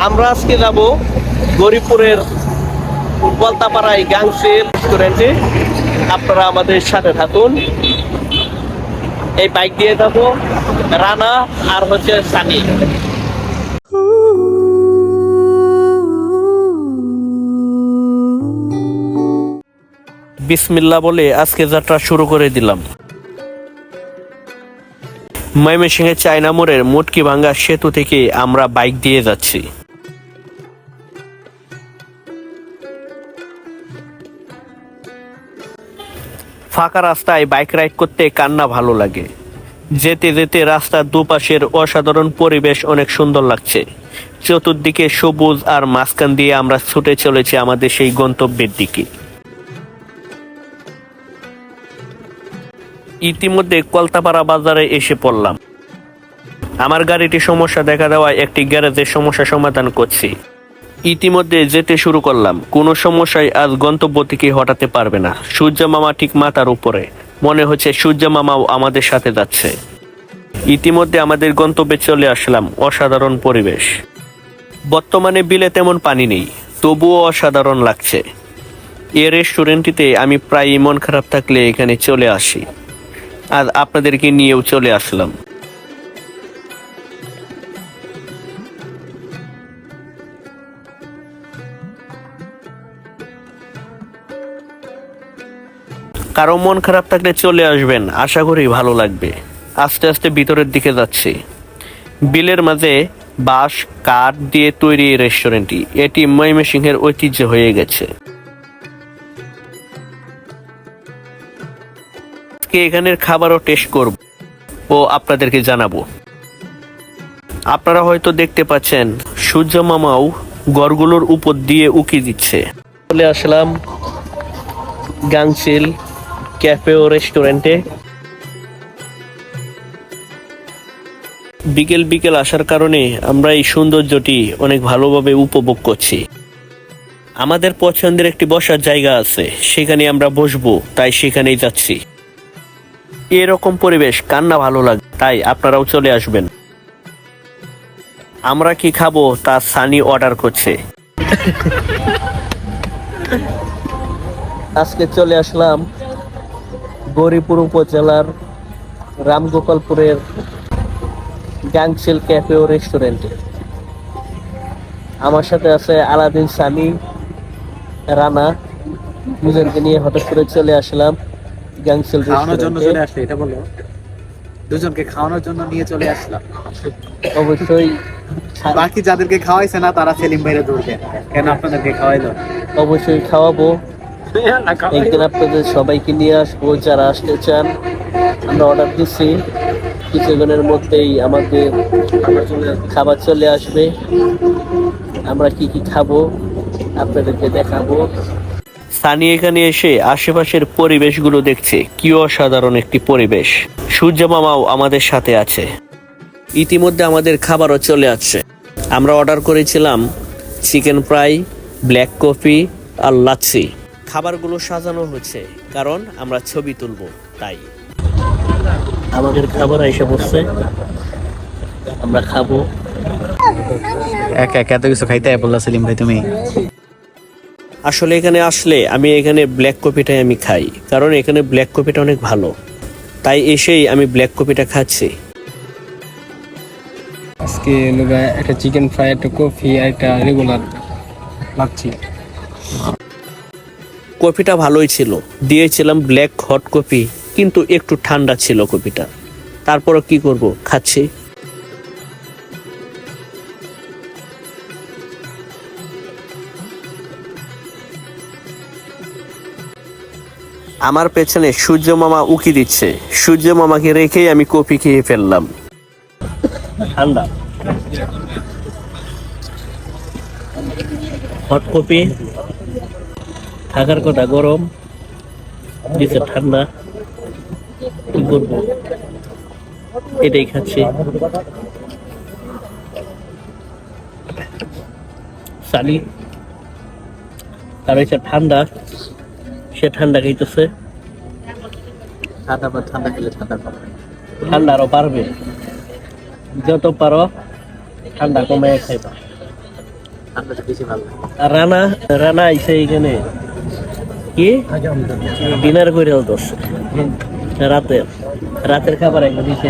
আমরা আজকে যাব গরিপুরের কলতাপাড়ায় গাংসিল রেস্টুরেন্টে। আপনারা আমাদের সাথে থাকুন। এই বাইক দিয়ে যাবো রানা আর হচ্ছে সানি। বিসমিল্লাহ বলে আজকে যাত্রা শুরু করে দিলাম। ময়মনসিংহের চায়না মোড়ের মুটকি ভাঙ্গা সেতু থেকে আমরা বাইক দিয়ে যাচ্ছি। ফাঁকা রাস্তায় বাইক রাইড করতে কান্না ভালো লাগে। যেতে যেতে রাস্তার দুপাশের অসাধারণ পরিবেশ অনেক সুন্দর লাগছে। চতুর্দিকে সবুজ আর মাঝখান দিয়ে আমরা ছুটে চলেছি আমাদের সেই গন্তব্যের দিকে। ইতিমধ্যে কলতাপাড়া বাজারে এসে পড়লাম। আমার গাড়িটি সমস্যা দেখা দেওয়ায় একটি গ্যারেজের সমস্যা সমাধান করছি। ইতিমধ্যে যেতে শুরু করলাম। কোনো সমস্যায় আজ গন্তব্য থেকে হটাতে পারবে না। সূর্য মামা ঠিক মাথার উপরে, মনে হচ্ছে সূর্য মামাও আমাদের সাথে যাচ্ছে। ইতিমধ্যে আমাদের গন্তব্যে চলে আসলাম। অসাধারণ পরিবেশ। বর্তমানে বিলে তেমন পানি নেই, তবুও অসাধারণ লাগছে। এই রেস্টুরেন্টটিতে আমি প্রায় মন খারাপ থাকলে এখানে চলে আসি। আজ আপনাদেরকে নিয়েও চলে আসলাম। কারো মন খারাপ থাকলে চলে আসবেন, আশা করি ভালো লাগবে। আস্তে আস্তে ভিতরের দিকে যাচ্ছি। বিলের মাঝে বাঁশ কাঠ দিয়ে তৈরি এই রেস্টুরেন্টটি। এটি ময়মনসিংহের ঐতিহ্য হয়ে গেছে। এখানের খাবারও টেস্ট করব ও আপনাদেরকে জানাবো। আপনারা হয়তো দেখতে পাচ্ছেন সূর্য মামাও গড়গুলোর উপর দিয়ে উকি দিচ্ছে। চলে আসলাম গাংসিল ক্যাফে ও রেস্টুরেন্টে। বিকেল বিকেল আসার কারণে আমরা এই সৌন্দর্যটি অনেক ভালোভাবে উপভোগ করছি। আমাদের পছন্দের একটি বসার জায়গা আছে, সেখানে আমরা বসবো, তাই সেখানেই যাচ্ছি। এরকম পরিবেশ কান্না ভালো লাগে, তাই আপনারাও চলে আসবেন। আমরা কি খাবো তা সানি অর্ডার করছে। আজকে চলে আসলাম গৌরীপুর উপজেলার রামগোপালপুরের গাংসিল ক্যাফে ও রেস্টুরেন্টে। আমার সাথে আছে আলাদিন, সানি, রানা। দুজনকে নিয়ে হঠাৎ করে চলে আসলাম গাংসিল রেস্টুরেন্টে। এটা বলো, দুজনকে খাওয়ানোর জন্য নিয়ে চলে আসলাম। অবশ্যই বাকি যাদেরকে খাওয়াইছে না তারা সেলিম ভাইরে ধরবে, কেন আপনাদেরকে খাওয়াইলো? অবশ্যই খাওয়াবো। একদিন আপনাদের সবাইকে নিয়ে আসবো যারা আসতে চান। আমরা অর্ডার দিচ্ছি, কিছুক্ষণের মধ্যেই আমাদের খাবার চলে আসবে। আমরা কি কি খাবো আপনাদেরকে দেখাবো। সানি এখানে এসে আশেপাশের পরিবেশগুলো দেখছে। কি অসাধারণ একটি পরিবেশ। সূর্য মামাও আমাদের সাথে আছে। ইতিমধ্যে আমাদের খাবারও চলে আসছে। আমরা অর্ডার করেছিলাম চিকেন ফ্রাই, ব্ল্যাক কফি আর লাচ্ছি। খাবারগুলো সাজানো হচ্ছে কারণ আমরা ছবি তুলবো, তাই। আমাদের খাবার এসে বসছে, আমরা খাবো। একা একা এত কিছু খাইতে বললা সেলিম ভাই তুমি? আসলে এখানে আসলে আমি এখানে ব্ল্যাক কফিটাই আমি খাই, কারণ এখানে ব্ল্যাক কফিটা অনেক ভালো। তাই এসেই আমি ব্ল্যাক কফিটা খাচ্ছি। আজকে একটা চিকেন ফ্রাই, একটা কফি, একটা রেগুলার লাগছি। কফিটা ভালোই ছিল, দিয়েছিলাম ব্ল্যাক হট কফি, কিন্তু একটু ঠান্ডা ছিল কফিটা। তারপরও কি করব, খাচ্ছি। আমার পেছনে সূর্য মামা উকি দিচ্ছে। সূর্য মামাকে রেখেই আমি কফি খেয়ে ফেললাম। ঠান্ডা হট কফি থাকার কথা, গরম দিচ্ছে, ঠান্ডা। কি করবো, এটাই খাচ্ছি। সানি তার হচ্ছে ঠান্ডা, সে ঠান্ডা খাইতেছে। ঠান্ডা খেলে ঠান্ডা পাবে, ঠান্ডা আরো পারবে। যত পারো ঠান্ডা কমে খাইবা। আপনাদের বেশি ভালো লাগে? আর রানা রানা আইছে এখানে কি ডিনার করে দোষ রাতের রাতের খাবার একদম দিছে।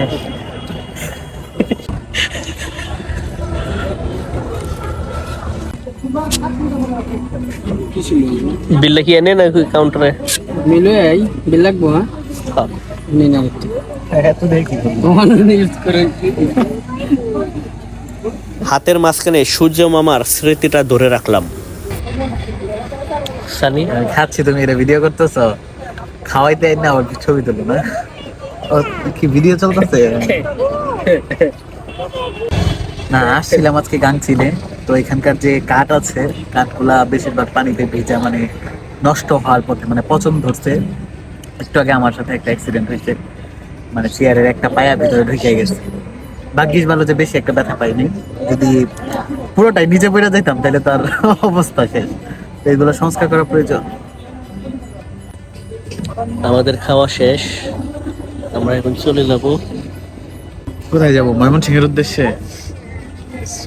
বিল্লা কি এনে না কাউন্টারে মিলে আই বিল লাগবো হ্যাঁ নি না এত দেখি ইউজ করে হাতের মাঝখানে সূর্য মামার স্মৃতিটা ধরে রাখলাম। সানি খাচ্ছি, তুমি এটা ভিডিও করতেছো? খাওয়াইতে না ওর ছবি তুলো না, ও কি ভিডিও চলতেছে? না, আসছিলাম আজকে গাংচিলে, তো এখানকার যে কাঠ আছে কাঠগুলা বেশিরভাগ পানিতে ভেজা, মানে নষ্ট হওয়ার পথে, মানে পচন ধরছে। একটু আগে আমার সাথে একটা অ্যাক্সিডেন্ট হয়েছে, মানে চেয়ারের একটা পায়া ভিতরে ঢুকে গেছে। ভাগ্যিস ভালো যে বেশি একটা ব্যথা পাইনি, যদি পুরোটাই নিচে পড়ে যেতাম তাহলে তার অবস্থা শেষ। তো এগুলো সংস্কার করা প্রয়োজন। আমাদের খাওয়া শেষ, আমরা এখন চলে যাব। কোথায় যাবো? ময়মনসিংহের উদ্দেশ্যে?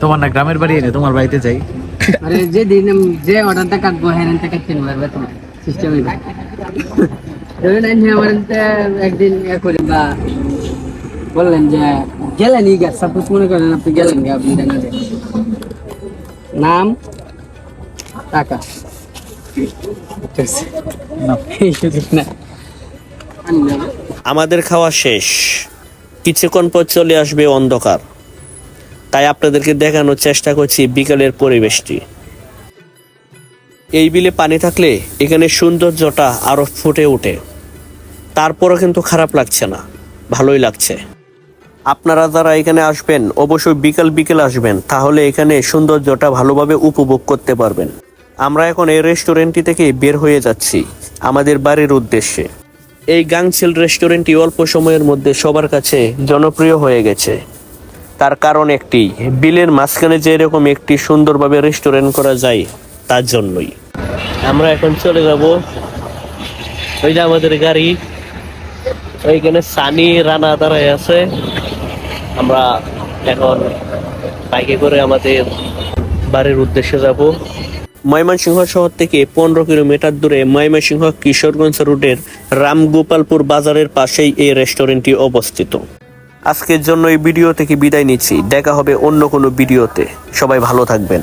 তোমার না গ্রামের বাড়ি, এনে তোমার বাড়িতে যাই। আরে যে দিন যে অর্ডারটা কাটবো হ্যাঁ টাকা কিনে পারবে তোমার সিস্টেম ধরুন আমার একদিন করে বা বললেন যে গেলেন ই গ্যাস সাপোজ মনে করেন আপনি গেলেন আপনি নাম টাকা না আমাদের খাওয়া শেষ, কিছুক্ষণ পর চলে আসবে অন্ধকার, তাই আপনাদেরকে দেখানোর চেষ্টা করছি বিকালের পরিবেশটি। এই বিলে পানি থাকলে এখানে সৌন্দর্যটা আরো ফুটে ওঠে। তারপরও কিন্তু খারাপ লাগছে না, ভালোই লাগছে। আপনারা যারা এখানে আসবেন অবশ্যই বিকাল বিকেল আসবেন, তাহলে এখানে সৌন্দর্যটা ভালোভাবে উপভোগ করতে পারবেন। আমরা এখন এই রেস্টুরেন্টটি থেকে বের হয়ে যাচ্ছি আমাদের বাড়ির উদ্দেশ্যে। এই গাংচিল রেস্টুরেন্টটি অল্প সময়ের মধ্যে সবার কাছে জনপ্রিয় হয়ে গেছে। তার কারণ একটি, বিলের মাঝখানে যে এরকম একটি সুন্দরভাবে রেস্টুরেন্ট করা যায় তার জন্যই। আমরা এখন চলে যাব, ওই যে আমাদের গাড়ি, ওইখানে সানি রানা দাঁড়ায় আছে। আমরা এখন বাইকে করে আমাদের বাড়ির উদ্দেশ্যে যাব। ময়মনসিংহ শহর থেকে 15 কিলোমিটার দূরে ময়মনসিংহ কিশোরগঞ্জ রুটের রামগোপালপুর বাজারের পাশেই এই রেস্টুরেন্টটি অবস্থিত। আজকের জন্য এই ভিডিও থেকে বিদায় নিচ্ছি, দেখা হবে অন্য কোনো ভিডিওতে। সবাই ভালো থাকবেন।